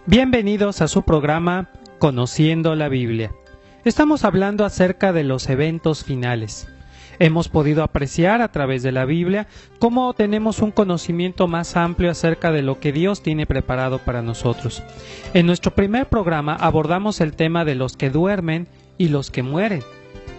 Bienvenidos a su programa Conociendo la Biblia. Estamos hablando acerca de los eventos finales. Hemos podido apreciar a través de la Biblia cómo tenemos un conocimiento más amplio acerca de lo que Dios tiene preparado para nosotros. En nuestro primer programa abordamos el tema de los que duermen y los que mueren.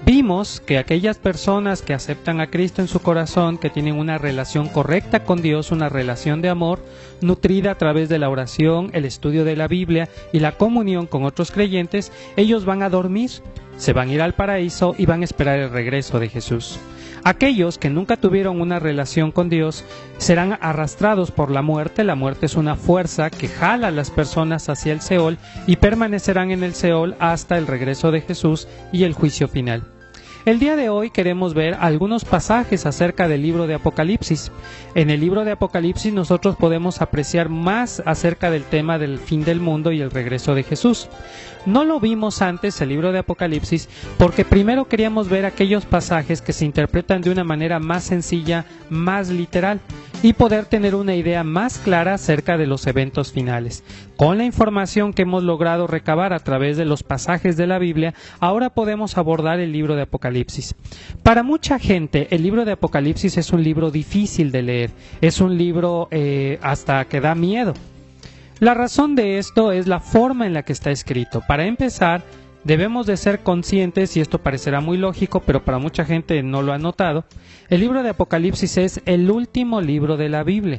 Vimos que aquellas personas que aceptan a Cristo en su corazón, que tienen una relación correcta con Dios, una relación de amor, nutrida a través de la oración, el estudio de la Biblia y la comunión con otros creyentes, ellos van a dormir, se van a ir al paraíso y van a esperar el regreso de Jesús. Aquellos que nunca tuvieron una relación con Dios serán arrastrados por la muerte. La muerte es una fuerza que jala a las personas hacia el Seol y permanecerán en el Seol hasta el regreso de Jesús y el juicio final. El día de hoy queremos ver algunos pasajes acerca del libro de Apocalipsis. En el libro de Apocalipsis nosotros podemos apreciar más acerca del tema del fin del mundo y el regreso de Jesús. No lo vimos antes, el libro de Apocalipsis, porque primero queríamos ver aquellos pasajes que se interpretan de una manera más sencilla, más literal, y poder tener una idea más clara acerca de los eventos finales. Con la información que hemos logrado recabar a través de los pasajes de la Biblia, ahora podemos abordar el libro de Apocalipsis. Para mucha gente, el libro de Apocalipsis es un libro difícil de leer, es un libro hasta que da miedo. La razón de esto es la forma en la que está escrito. Para empezar, debemos de ser conscientes, y esto parecerá muy lógico, pero para mucha gente no lo ha notado, el libro de Apocalipsis es el último libro de la Biblia.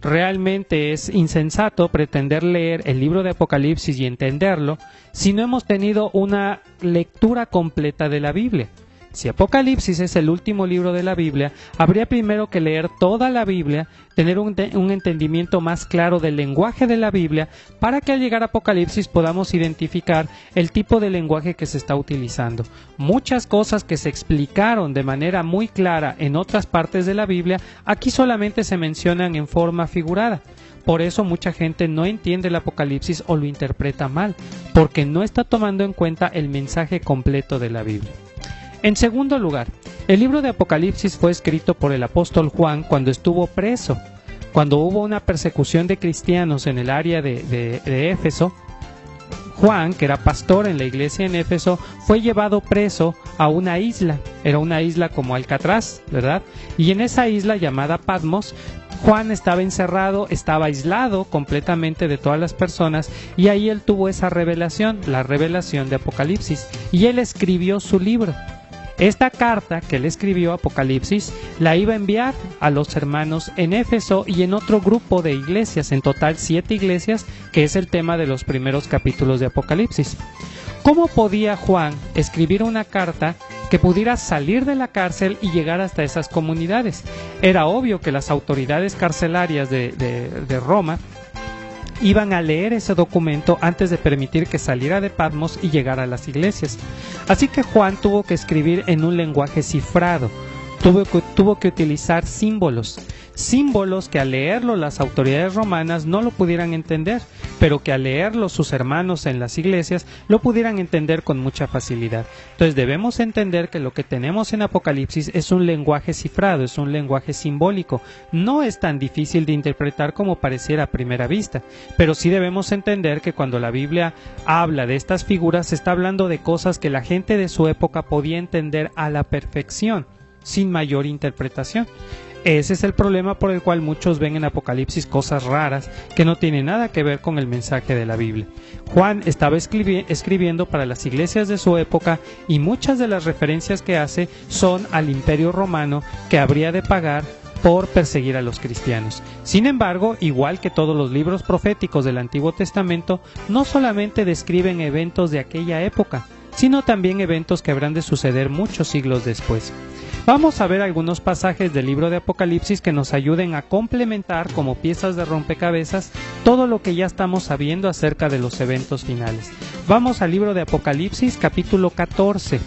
Realmente es insensato pretender leer el libro de Apocalipsis y entenderlo si no hemos tenido una lectura completa de la Biblia. Si Apocalipsis es el último libro de la Biblia, habría primero que leer toda la Biblia, tener un entendimiento más claro del lenguaje de la Biblia, para que al llegar a Apocalipsis podamos identificar el tipo de lenguaje que se está utilizando. Muchas cosas que se explicaron de manera muy clara en otras partes de la Biblia, aquí solamente se mencionan en forma figurada. Por eso mucha gente no entiende el Apocalipsis o lo interpreta mal, porque no está tomando en cuenta el mensaje completo de la Biblia. En segundo lugar, el libro de Apocalipsis fue escrito por el apóstol Juan cuando estuvo preso. Cuando hubo una persecución de cristianos en el área de Éfeso, Juan, que era pastor en la iglesia en Éfeso, fue llevado preso a una isla. Era una isla como Alcatraz, ¿verdad? Y en esa isla llamada Patmos, Juan estaba encerrado, estaba aislado completamente de todas las personas, y ahí él tuvo esa revelación, la revelación de Apocalipsis, y él escribió su libro. Esta carta que él escribió, Apocalipsis, la iba a enviar a los hermanos en Éfeso y en otro grupo de iglesias, en total 7 iglesias, que es el tema de los primeros capítulos de Apocalipsis. ¿Cómo podía Juan escribir una carta que pudiera salir de la cárcel y llegar hasta esas comunidades? Era obvio que las autoridades carcelarias de Roma iban a leer ese documento antes de permitir que saliera de Patmos y llegara a las iglesias. Así que Juan tuvo que escribir en un lenguaje cifrado, tuvo que utilizar símbolos que al leerlo las autoridades romanas no lo pudieran entender, pero que al leerlo sus hermanos en las iglesias lo pudieran entender con mucha facilidad. Entonces debemos entender que lo que tenemos en Apocalipsis es un lenguaje cifrado, es un lenguaje simbólico. No es tan difícil de interpretar como pareciera a primera vista, pero sí debemos entender que cuando la Biblia habla de estas figuras, se está hablando de cosas que la gente de su época podía entender a la perfección, sin mayor interpretación. Ese es el problema por el cual muchos ven en Apocalipsis cosas raras que no tienen nada que ver con el mensaje de la Biblia. Juan estaba escribiendo para las iglesias de su época, y muchas de las referencias que hace son al Imperio Romano, que habría de pagar por perseguir a los cristianos. Sin embargo, igual que todos los libros proféticos del Antiguo Testamento, no solamente describen eventos de aquella época, sino también eventos que habrán de suceder muchos siglos después. Vamos a ver algunos pasajes del libro de Apocalipsis que nos ayuden a complementar como piezas de rompecabezas todo lo que ya estamos sabiendo acerca de los eventos finales. Vamos al libro de Apocalipsis, capítulo 14.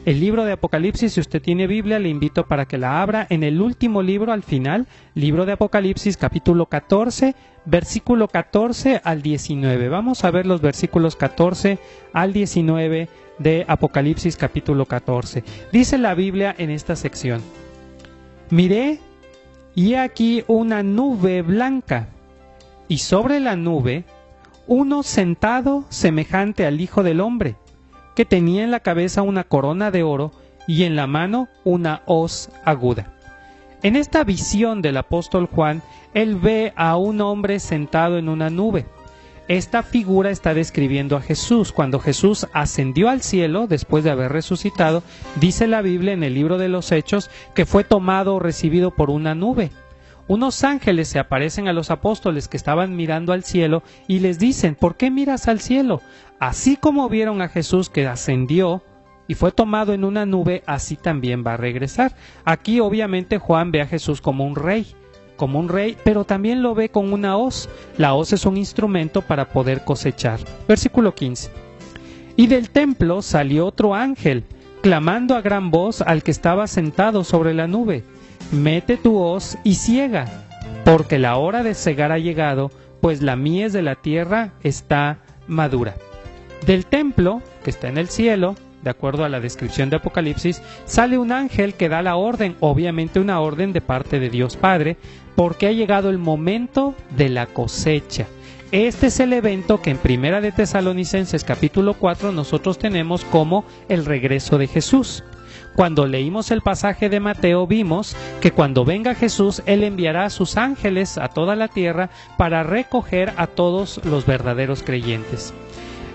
El libro de Apocalipsis, si usted tiene Biblia, le invito para que la abra en el último libro al final, libro de Apocalipsis, capítulo 14, versículo 14 al 19. Vamos a ver los versículos 14 al 19 de Apocalipsis capítulo 14. Dice la Biblia en esta sección: miré y he aquí una nube blanca, y sobre la nube uno sentado semejante al Hijo del Hombre, que tenía en la cabeza una corona de oro y en la mano una hoz aguda. En esta visión del apóstol Juan, él ve a un hombre sentado en una nube. Esta figura está describiendo a Jesús. Cuando Jesús ascendió al cielo, después de haber resucitado, dice la Biblia en el libro de los Hechos que fue tomado o recibido por una nube. Unos ángeles se aparecen a los apóstoles que estaban mirando al cielo y les dicen: ¿por qué miras al cielo? Así como vieron a Jesús que ascendió y fue tomado en una nube, así también va a regresar. Aquí obviamente Juan ve a Jesús como un rey, pero también lo ve con una hoz. La hoz es un instrumento para poder cosechar. Versículo 15. Y del templo salió otro ángel, clamando a gran voz al que estaba sentado sobre la nube: mete tu hoz y siega, porque la hora de segar ha llegado, pues la mies de la tierra está madura. Del templo, que está en el cielo, de acuerdo a la descripción de Apocalipsis, sale un ángel que da la orden, obviamente una orden de parte de Dios Padre, porque ha llegado el momento de la cosecha. Este es el evento que en Primera de Tesalonicenses capítulo 4 nosotros tenemos como el regreso de Jesús. Cuando leímos el pasaje de Mateo vimos que cuando venga Jesús, Él enviará a sus ángeles a toda la tierra para recoger a todos los verdaderos creyentes.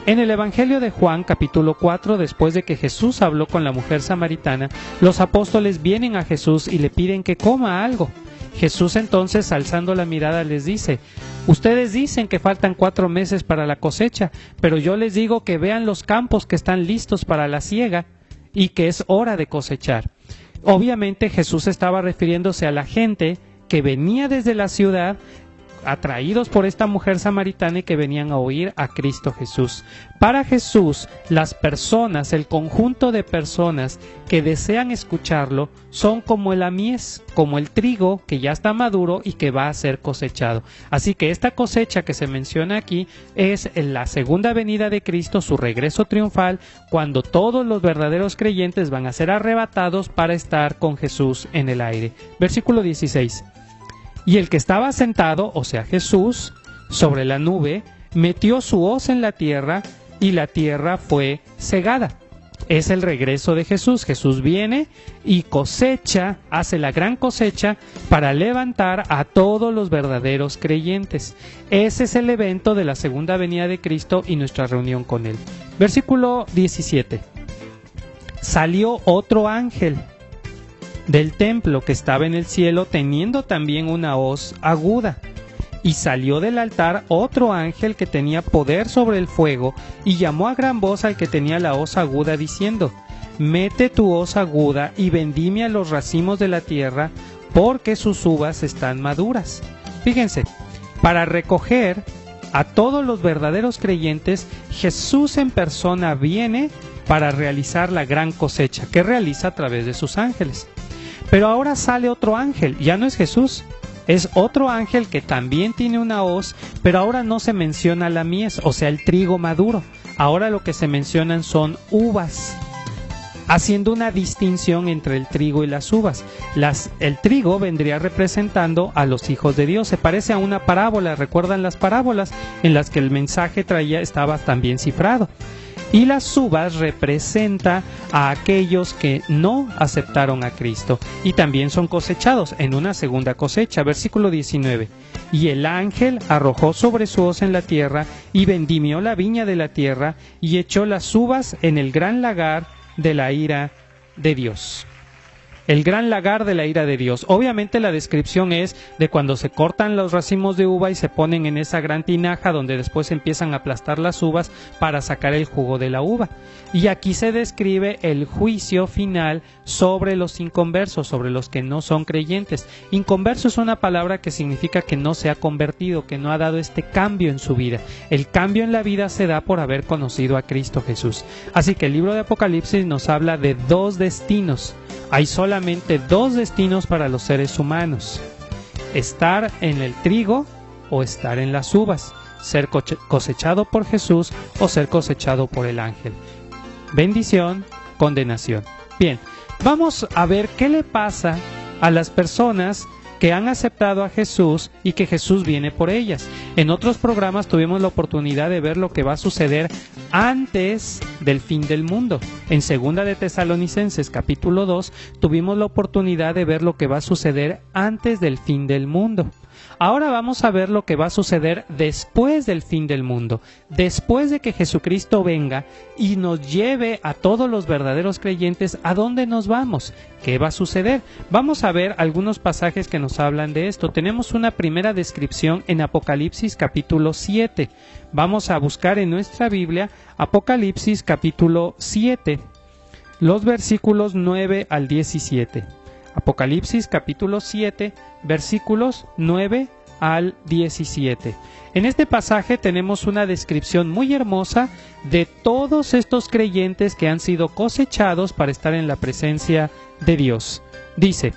En el Evangelio de Juan, capítulo 4, después de que Jesús habló con la mujer samaritana, los apóstoles vienen a Jesús y le piden que coma algo. Jesús entonces, alzando la mirada, les dice: ustedes dicen que faltan 4 meses para la cosecha, pero yo les digo que vean los campos que están listos para la siega y que es hora de cosechar. Obviamente Jesús estaba refiriéndose a la gente que venía desde la ciudad, atraídos por esta mujer samaritana y que venían a oír a Cristo Jesús. Para Jesús, las personas, el conjunto de personas que desean escucharlo, son como la mies, como el trigo que ya está maduro y que va a ser cosechado. Así que esta cosecha que se menciona aquí es en la segunda venida de Cristo, su regreso triunfal, cuando todos los verdaderos creyentes van a ser arrebatados para estar con Jesús en el aire. Versículo 16. Y el que estaba sentado, o sea Jesús, sobre la nube, metió su hoz en la tierra y la tierra fue segada. Es el regreso de Jesús. Jesús viene y cosecha, hace la gran cosecha para levantar a todos los verdaderos creyentes. Ese es el evento de la segunda venida de Cristo y nuestra reunión con Él. Versículo 17. Salió otro ángel del templo que estaba en el cielo, teniendo también una hoz aguda. Y salió del altar otro ángel que tenía poder sobre el fuego, y llamó a gran voz al que tenía la hoz aguda, diciendo: mete tu hoz aguda y vendimia los racimos de la tierra, porque sus uvas están maduras. Fíjense, para recoger a todos los verdaderos creyentes, Jesús en persona viene para realizar la gran cosecha, que realiza a través de sus ángeles. Pero ahora sale otro ángel, ya no es Jesús, es otro ángel que también tiene una hoz, pero ahora no se menciona la mies, o sea el trigo maduro. Ahora lo que se mencionan son uvas, haciendo una distinción entre el trigo y las uvas. El trigo vendría representando a los hijos de Dios. Se parece a una parábola, ¿recuerdan las parábolas en las que el mensaje estaba también cifrado? Y las uvas representa a aquellos que no aceptaron a Cristo y también son cosechados en una segunda cosecha. Versículo 19. Y el ángel arrojó sobre su hoz en la tierra y vendimió la viña de la tierra y echó las uvas en el gran lagar de la ira de Dios. El gran lagar de la ira de Dios. Obviamente la descripción es de cuando se cortan los racimos de uva y se ponen en esa gran tinaja donde después empiezan a aplastar las uvas para sacar el jugo de la uva. Y aquí se describe el juicio final sobre los inconversos, sobre los que no son creyentes. Inconverso es una palabra que significa que no se ha convertido, que no ha dado este cambio en su vida. El cambio en la vida se da por haber conocido a Cristo Jesús. Así que el libro de Apocalipsis nos habla de 2 destinos. Hay solamente 2 destinos para los seres humanos: estar en el trigo o estar en las uvas, ser cosechado por Jesús o ser cosechado por el ángel. Bendición, condenación. Bien, vamos a ver qué le pasa a las personas que han aceptado a Jesús y que Jesús viene por ellas. En otros programas tuvimos la oportunidad de ver lo que va a suceder antes del fin del mundo. En 2 de Tesalonicenses capítulo 2 tuvimos la oportunidad de ver lo que va a suceder antes del fin del mundo. Ahora vamos a ver lo que va a suceder después del fin del mundo, después de que Jesucristo venga y nos lleve a todos los verdaderos creyentes. ¿A dónde nos vamos? ¿Qué va a suceder? Vamos a ver algunos pasajes que nos hablan de esto. Tenemos una primera descripción en Apocalipsis capítulo 7. Vamos a buscar en nuestra Biblia Apocalipsis capítulo 7, los versículos 9 al 17. Apocalipsis capítulo 7, versículos 9 al 17. En este pasaje tenemos una descripción muy hermosa de todos estos creyentes que han sido cosechados para estar en la presencia de Dios. Dice,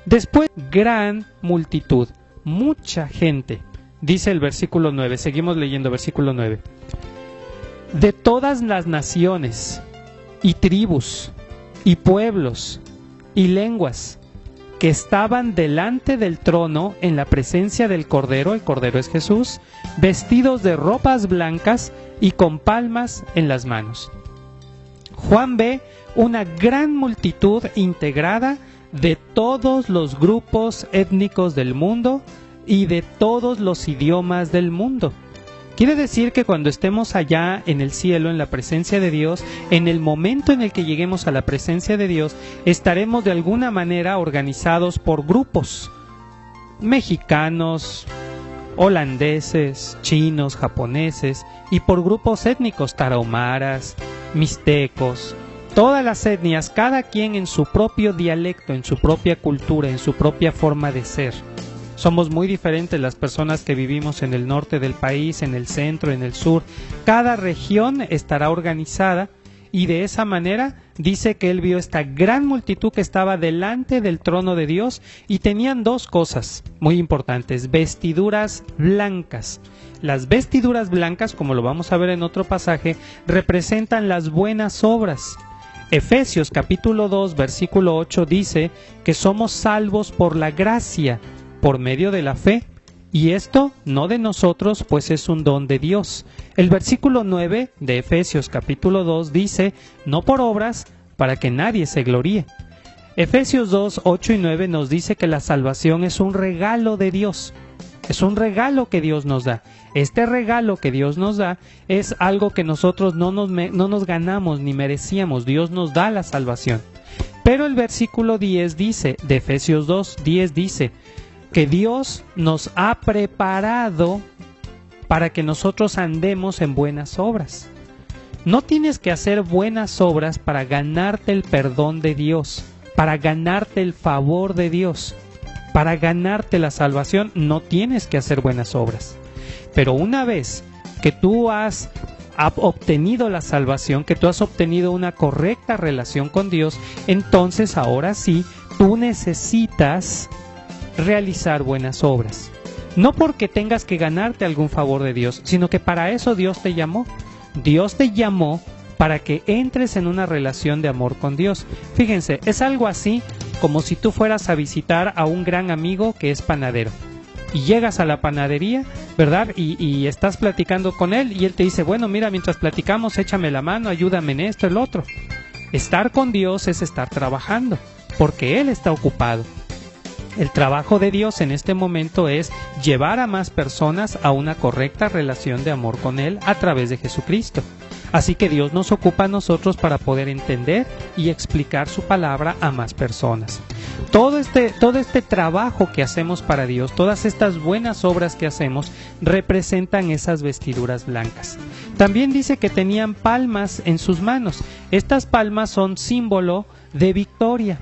después gran multitud, mucha gente, dice el versículo 9, seguimos leyendo versículo 9, de todas las naciones y tribus y pueblos y lenguas que estaban delante del trono en la presencia del Cordero, el Cordero es Jesús, vestidos de ropas blancas y con palmas en las manos. Juan ve una gran multitud integrada de todos los grupos étnicos del mundo y de todos los idiomas del mundo. Quiere decir que cuando estemos allá en el cielo, en la presencia de Dios, en el momento en el que lleguemos a la presencia de Dios, estaremos de alguna manera organizados por grupos mexicanos, holandeses, chinos, japoneses, y por grupos étnicos, tarahumaras, mixtecos, todas las etnias, cada quien en su propio dialecto, en su propia cultura, en su propia forma de ser. Somos muy diferentes las personas que vivimos en el norte del país, en el centro, en el sur. Cada región estará organizada y de esa manera dice que él vio esta gran multitud que estaba delante del trono de Dios y tenían dos cosas muy importantes, vestiduras blancas. Las vestiduras blancas, como lo vamos a ver en otro pasaje, representan las buenas obras. Efesios capítulo 2, versículo 8 dice que somos salvos por la gracia, por medio de la fe, y esto no de nosotros, pues es un don de Dios. El versículo 9 de Efesios capítulo 2 dice, no por obras, para que nadie se gloríe. Efesios 2, 8 y 9 nos dice que la salvación es un regalo de Dios. Es un regalo que Dios nos da. Este regalo que Dios nos da es algo que nosotros no nos ganamos ni merecíamos. Dios nos da la salvación. Pero el versículo 10 dice, de Efesios 2, 10 dice, que Dios nos ha preparado para que nosotros andemos en buenas obras. No tienes que hacer buenas obras para ganarte el perdón de Dios, para ganarte el favor de Dios, para ganarte la salvación. No tienes que hacer buenas obras. Pero una vez que tú has obtenido la salvación, que tú has obtenido una correcta relación con Dios, entonces ahora sí, tú necesitas realizar buenas obras. No porque tengas que ganarte algún favor de Dios, sino que para eso Dios te llamó. Dios te llamó para que entres en una relación de amor con Dios. Fíjense, es algo así como si tú fueras a visitar a un gran amigo que es panadero. Y llegas a la panadería, ¿verdad? Y estás platicando con él y él te dice, bueno, mira, mientras platicamos, échame la mano, ayúdame en esto, el otro. Estar con Dios es estar trabajando, porque Él está ocupado. El trabajo de Dios en este momento es llevar a más personas a una correcta relación de amor con Él a través de Jesucristo. Así que Dios nos ocupa a nosotros para poder entender y explicar su palabra a más personas. Todo este trabajo que hacemos para Dios, todas estas buenas obras que hacemos, representan esas vestiduras blancas. También dice que tenían palmas en sus manos. Estas palmas son símbolo de victoria.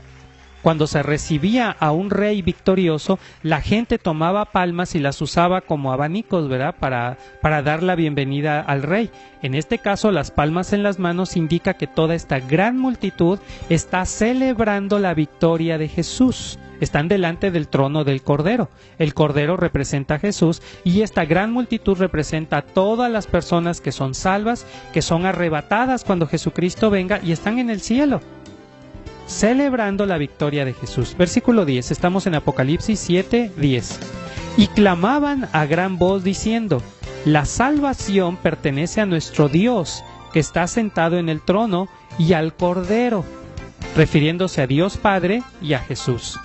Cuando se recibía a un rey victorioso, la gente tomaba palmas y las usaba como abanicos, ¿verdad? Para dar la bienvenida al rey. En este caso, las palmas en las manos indica que toda esta gran multitud está celebrando la victoria de Jesús. Están delante del trono del Cordero. El Cordero representa a Jesús y esta gran multitud representa a todas las personas que son salvas, que son arrebatadas cuando Jesucristo venga y están en el cielo. celebrando la victoria de Jesús. Versículo 10, estamos en Apocalipsis 7, 10. Y clamaban a gran voz diciendo: la salvación pertenece a nuestro Dios, que está sentado en el trono, y al Cordero, refiriéndose a Dios Padre y a Jesús.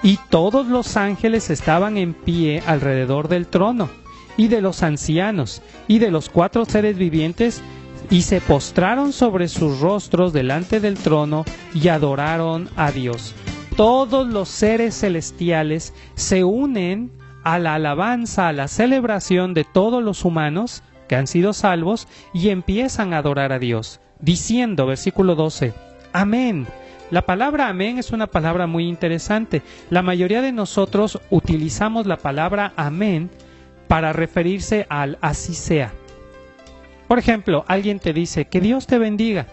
Y todos los ángeles estaban en pie alrededor del trono, y de los ancianos, y de los 4 seres vivientes, y se postraron sobre sus rostros delante del trono, y adoraron a Dios. Todos los seres celestiales se unen a la alabanza, a la celebración de todos los humanos que han sido salvos, y empiezan a adorar a Dios, diciendo, versículo 12, amén. La palabra amén es una palabra muy interesante. La mayoría de nosotros utilizamos la palabra amén para referirse al así sea. Por ejemplo, alguien te dice, que Dios te bendiga,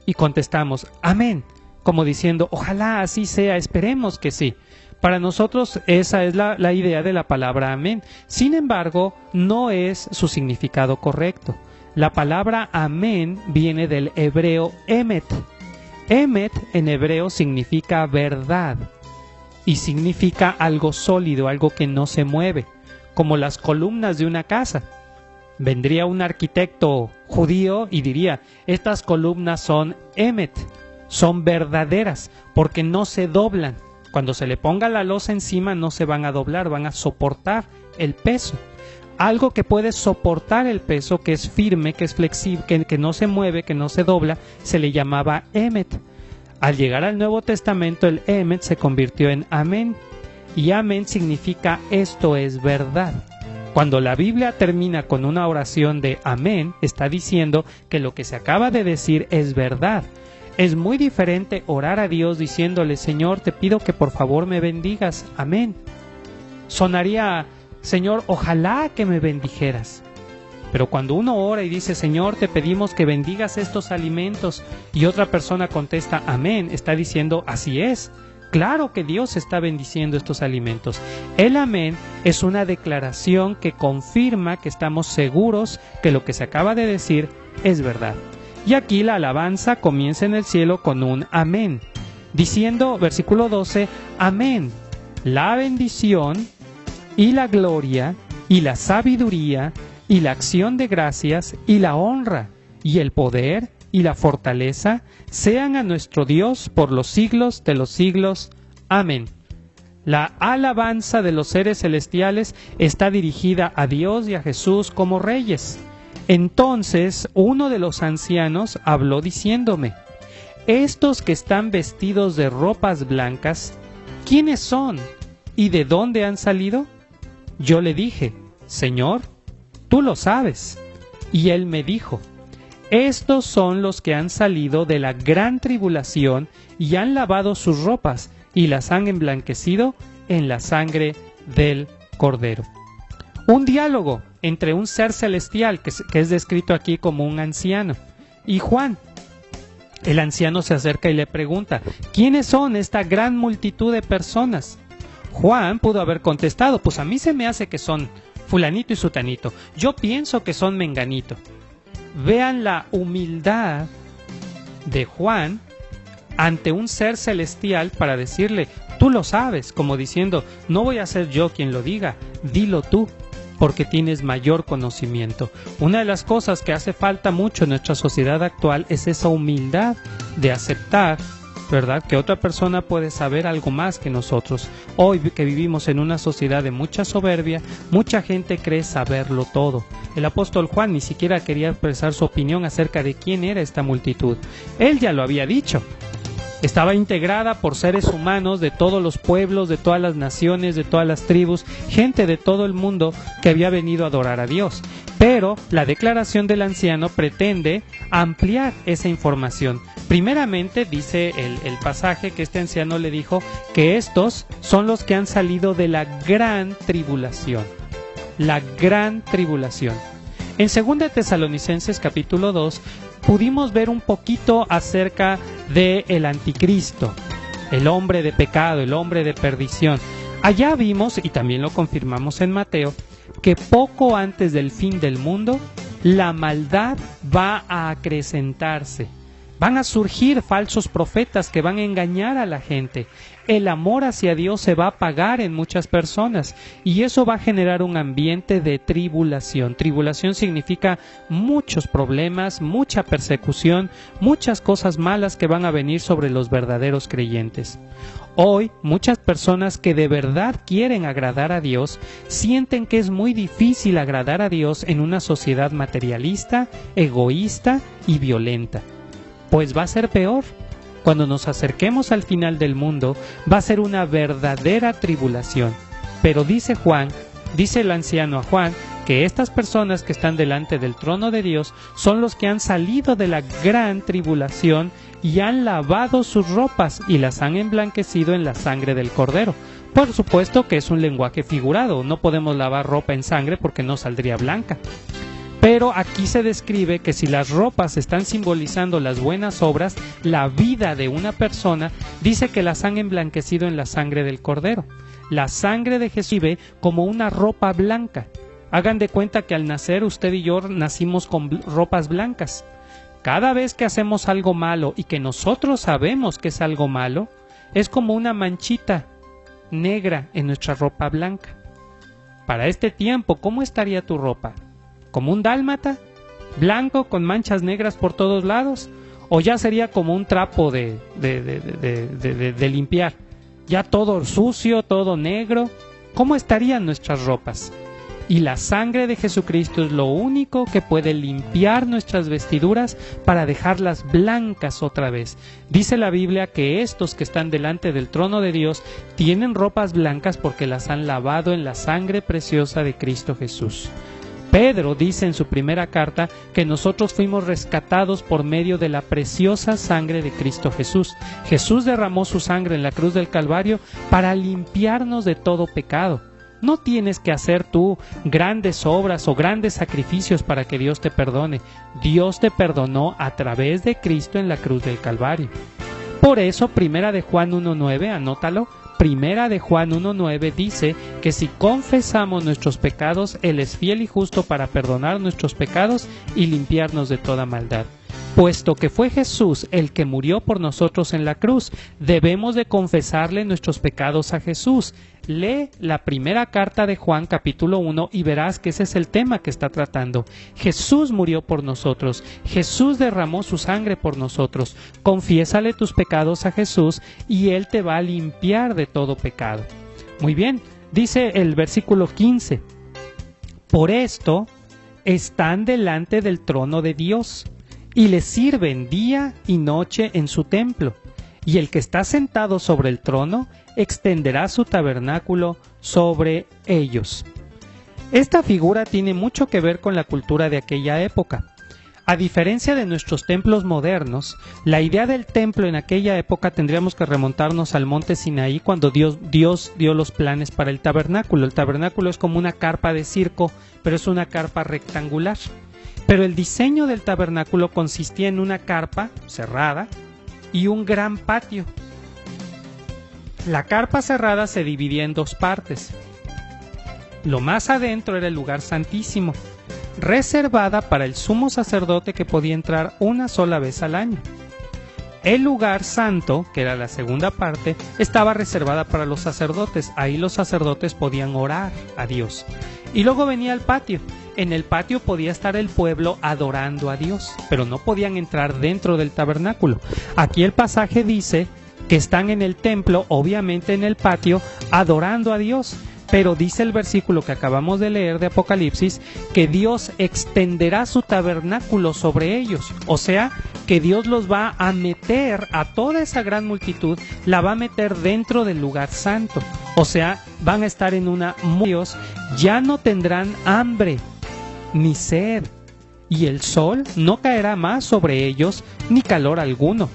y contestamos, amén, como diciendo, ojalá así sea, esperemos que sí. Para nosotros esa es la idea de la palabra amén. Sin embargo, no es su significado correcto. La palabra amén viene del hebreo emet. Emet en hebreo significa verdad y significa algo sólido, algo que no se mueve, como las columnas de una casa. Vendría un arquitecto judío y diría, estas columnas son emet, son verdaderas porque no se doblan. Cuando se le ponga la losa encima no se van a doblar, van a soportar el peso. Algo que puede soportar el peso, que es firme, que es flexible, que no se mueve, que no se dobla, se le llamaba emet. Al llegar al Nuevo Testamento, el emet se convirtió en amén. Y amén significa esto es verdad. Cuando la Biblia termina con una oración de amén, está diciendo que lo que se acaba de decir es verdad. Es muy diferente orar a Dios diciéndole, Señor, te pido que por favor me bendigas. Amén. Sonaría, Señor, ojalá que me bendijeras. Pero cuando uno ora y dice, Señor, te pedimos que bendigas estos alimentos, y otra persona contesta, amén, está diciendo, así es. Claro que Dios está bendiciendo estos alimentos. El amén es una declaración que confirma que estamos seguros que lo que se acaba de decir es verdad. Y aquí la alabanza comienza en el cielo con un amén, diciendo, versículo 12, amén, la bendición y la gloria y la sabiduría y la acción de gracias y la honra y el poder y la fortaleza sean a nuestro Dios por los siglos de los siglos. Amén. La alabanza de los seres celestiales está dirigida a Dios y a Jesús como reyes. Entonces uno de los ancianos habló diciéndome, estos que están vestidos de ropas blancas, ¿quiénes son y de dónde han salido? Yo le dije, Señor, tú lo sabes. Y él me dijo, estos son los que han salido de la gran tribulación y han lavado sus ropas y las han emblanquecido en la sangre del Cordero. Un diálogo entre un ser celestial que es descrito aquí como un anciano y Juan. El anciano se acerca y le pregunta, ¿quiénes son esta gran multitud de personas? Juan pudo haber contestado, pues a mí se me hace que son fulanito y sutanito, yo pienso que son menganito. Vean la humildad de Juan ante un ser celestial para decirle, tú lo sabes, como diciendo, no voy a ser yo quien lo diga, dilo tú, porque tienes mayor conocimiento. Una de las cosas que hace falta mucho en nuestra sociedad actual es esa humildad de aceptar, ¿verdad?, que otra persona puede saber algo más que nosotros. Hoy que vivimos en una sociedad de mucha soberbia, mucha gente cree saberlo todo. El apóstol Juan ni siquiera quería expresar su opinión acerca de quién era esta multitud. Él ya lo había dicho. Estaba integrada por seres humanos de todos los pueblos, de todas las naciones, de todas las tribus, gente de todo el mundo que había venido a adorar a Dios. Pero la declaración del anciano pretende ampliar esa información. Primeramente dice el pasaje que este anciano le dijo que estos son los que han salido de la gran tribulación. La gran tribulación. En 2 Tesalonicenses capítulo 2 pudimos ver un poquito acerca del anticristo, el hombre de pecado, el hombre de perdición. Allá vimos, y también lo confirmamos en Mateo, que poco antes del fin del mundo, la maldad va a acrecentarse. Van a surgir falsos profetas que van a engañar a la gente. El amor hacia Dios se va a apagar en muchas personas y eso va a generar un ambiente de tribulación. Tribulación significa muchos problemas, mucha persecución, muchas cosas malas que van a venir sobre los verdaderos creyentes. Hoy, muchas personas que de verdad quieren agradar a Dios sienten que es muy difícil agradar a Dios en una sociedad materialista, egoísta y violenta. Pues va a ser peor. Cuando nos acerquemos al final del mundo, va a ser una verdadera tribulación. Pero dice Juan, dice el anciano a Juan, que estas personas que están delante del trono de Dios son los que han salido de la gran tribulación y han lavado sus ropas y las han emblanquecido en la sangre del Cordero. Por supuesto que es un lenguaje figurado, no podemos lavar ropa en sangre porque no saldría blanca. Pero aquí se describe que si las ropas están simbolizando las buenas obras, la vida de una persona, dice que las han emblanquecido en la sangre del Cordero. La sangre de Jesús vive como una ropa blanca. Hagan de cuenta que al nacer usted y yo nacimos con ropas blancas. Cada vez que hacemos algo malo y que nosotros sabemos que es algo malo, es como una manchita negra en nuestra ropa blanca. Para este tiempo, ¿cómo estaría tu ropa? ¿Como un dálmata? ¿Blanco con manchas negras por todos lados? ¿O ya sería como un trapo de limpiar? ¿Ya todo sucio, todo negro? ¿Cómo estarían nuestras ropas? Y la sangre de Jesucristo es lo único que puede limpiar nuestras vestiduras para dejarlas blancas otra vez. Dice la Biblia que estos que están delante del trono de Dios tienen ropas blancas porque las han lavado en la sangre preciosa de Cristo Jesús. Pedro dice en su primera carta que nosotros fuimos rescatados por medio de la preciosa sangre de Cristo Jesús. Jesús derramó su sangre en la cruz del Calvario para limpiarnos de todo pecado. No tienes que hacer tú grandes obras o grandes sacrificios para que Dios te perdone. Dios te perdonó a través de Cristo en la cruz del Calvario. Por eso, Primera de Juan 1.9, anótalo, Primera de Juan 1.9 dice que si confesamos nuestros pecados, Él es fiel y justo para perdonar nuestros pecados y limpiarnos de toda maldad. Puesto que fue Jesús el que murió por nosotros en la cruz, debemos de confesarle nuestros pecados a Jesús. Lee la primera carta de Juan capítulo 1 y verás que ese es el tema que está tratando. Jesús murió por nosotros, Jesús derramó su sangre por nosotros. Confiésale tus pecados a Jesús y Él te va a limpiar de todo pecado. Muy bien, dice el versículo 15. Por esto están delante del trono de Dios y le sirven día y noche en su templo. Y el que está sentado sobre el trono extenderá su tabernáculo sobre ellos. Esta figura tiene mucho que ver con la cultura de aquella época. A diferencia de nuestros templos modernos, la idea del templo en aquella época tendríamos que remontarnos al monte Sinaí cuando Dios dio los planes para el tabernáculo. El tabernáculo es como una carpa de circo, pero es una carpa rectangular. Pero el diseño del tabernáculo consistía en una carpa cerrada y un gran patio. La carpa cerrada se dividía en dos partes. Lo más adentro era el lugar santísimo, reservada para el sumo sacerdote que podía entrar una sola vez al año. El lugar santo, que era la segunda parte, estaba reservada para los sacerdotes. Ahí los sacerdotes podían orar a Dios. Y luego venía el patio. En el patio podía estar el pueblo adorando a Dios, pero no podían entrar dentro del tabernáculo. Aquí el pasaje dice que están en el templo, obviamente en el patio, adorando a Dios. Pero dice el versículo que acabamos de leer de Apocalipsis que Dios extenderá su tabernáculo sobre ellos. O sea, que Dios los va a meter a toda esa gran multitud, la va a meter dentro del lugar santo. O sea, van a estar en una... Dios ya no tendrán hambre ni sed, y el sol no caerá más sobre ellos, ni calor alguno,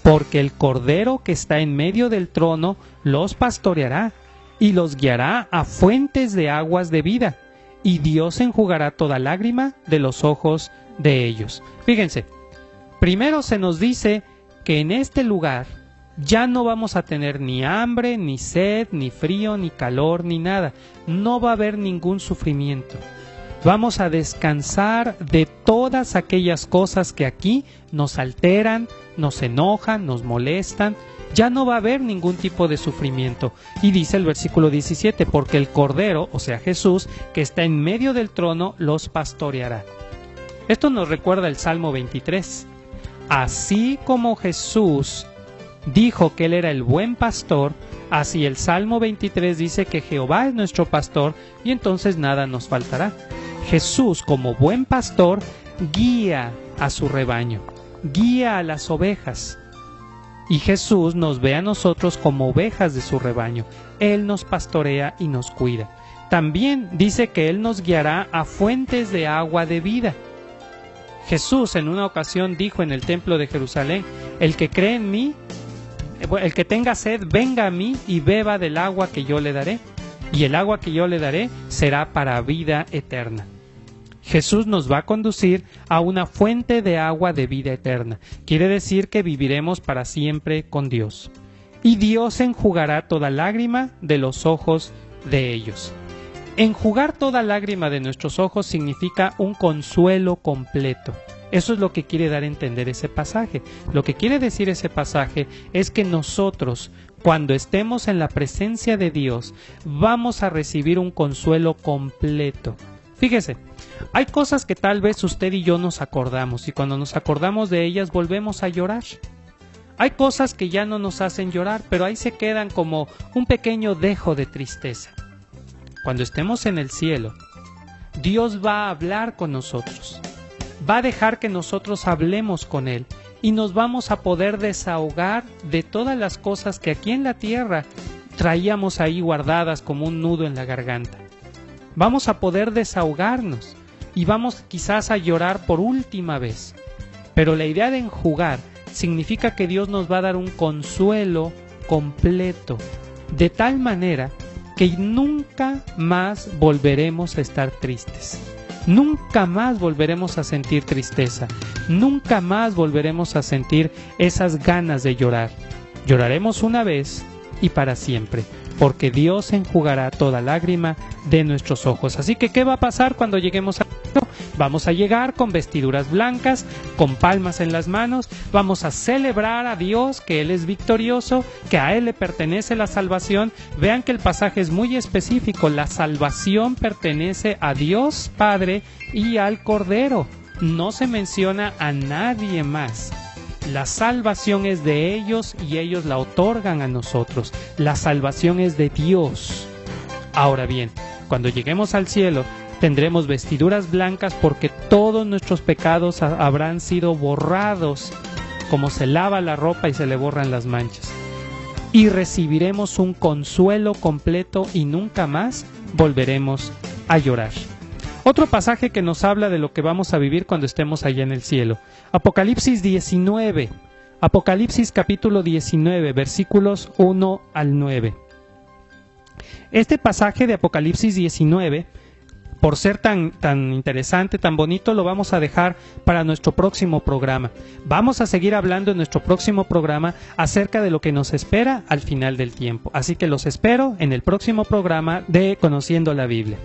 porque el Cordero que está en medio del trono los pastoreará y los guiará a fuentes de aguas de vida, y Dios enjugará toda lágrima de los ojos de ellos. Fíjense, primero se nos dice que en este lugar ya no vamos a tener ni hambre, ni sed, ni frío, ni calor, ni nada. No va a haber ningún sufrimiento. Vamos a descansar de todas aquellas cosas que aquí nos alteran, nos enojan, nos molestan. Ya no va a haber ningún tipo de sufrimiento. Y dice el versículo 17, porque el Cordero, o sea Jesús, que está en medio del trono, los pastoreará. Esto nos recuerda el Salmo 23. Así como Jesús dijo que Él era el buen pastor, así el Salmo 23 dice que Jehová es nuestro pastor y entonces nada nos faltará. Jesús, como buen pastor, guía a su rebaño, guía a las ovejas. Y Jesús nos ve a nosotros como ovejas de su rebaño. Él nos pastorea y nos cuida. También dice que Él nos guiará a fuentes de agua de vida. Jesús en una ocasión dijo en el templo de Jerusalén, el que cree en mí, el que tenga sed, venga a mí y beba del agua que yo le daré. Y el agua que yo le daré será para vida eterna. Jesús nos va a conducir a una fuente de agua de vida eterna. Quiere decir que viviremos para siempre con Dios. Y Dios enjugará toda lágrima de los ojos de ellos. Enjugar toda lágrima de nuestros ojos significa un consuelo completo. Eso es lo que quiere dar a entender ese pasaje. Lo que quiere decir ese pasaje es que nosotros, cuando estemos en la presencia de Dios, vamos a recibir un consuelo completo. Fíjese, hay cosas que tal vez usted y yo nos acordamos y cuando nos acordamos de ellas volvemos a llorar. Hay cosas que ya no nos hacen llorar, pero ahí se quedan como un pequeño dejo de tristeza. Cuando estemos en el cielo, Dios va a hablar con nosotros. Va a dejar que nosotros hablemos con Él y nos vamos a poder desahogar de todas las cosas que aquí en la tierra traíamos ahí guardadas como un nudo en la garganta. Vamos a poder desahogarnos y vamos quizás a llorar por última vez. Pero la idea de enjugar significa que Dios nos va a dar un consuelo completo, de tal manera que nunca más volveremos a estar tristes. Nunca más volveremos a sentir tristeza. Nunca más volveremos a sentir esas ganas de llorar. Lloraremos una vez y para siempre, porque Dios enjugará toda lágrima de nuestros ojos. Así que, ¿qué va a pasar cuando lleguemos a cielo? Vamos a llegar con vestiduras blancas, con palmas en las manos, vamos a celebrar a Dios que Él es victorioso, que a Él le pertenece la salvación. Vean que el pasaje es muy específico, la salvación pertenece a Dios Padre y al Cordero. No se menciona a nadie más. La salvación es de ellos y ellos la otorgan a nosotros. La salvación es de Dios. Ahora bien, cuando lleguemos al cielo, tendremos vestiduras blancas porque todos nuestros pecados habrán sido borrados, como se lava la ropa y se le borran las manchas. Y recibiremos un consuelo completo y nunca más volveremos a llorar. Otro pasaje que nos habla de lo que vamos a vivir cuando estemos allá en el cielo. Apocalipsis 19. Apocalipsis capítulo 19, versículos 1 al 9. Este pasaje de Apocalipsis 19, por ser tan interesante, tan bonito, lo vamos a dejar para nuestro próximo programa. Vamos a seguir hablando en nuestro próximo programa acerca de lo que nos espera al final del tiempo. Así que los espero en el próximo programa de Conociendo la Biblia.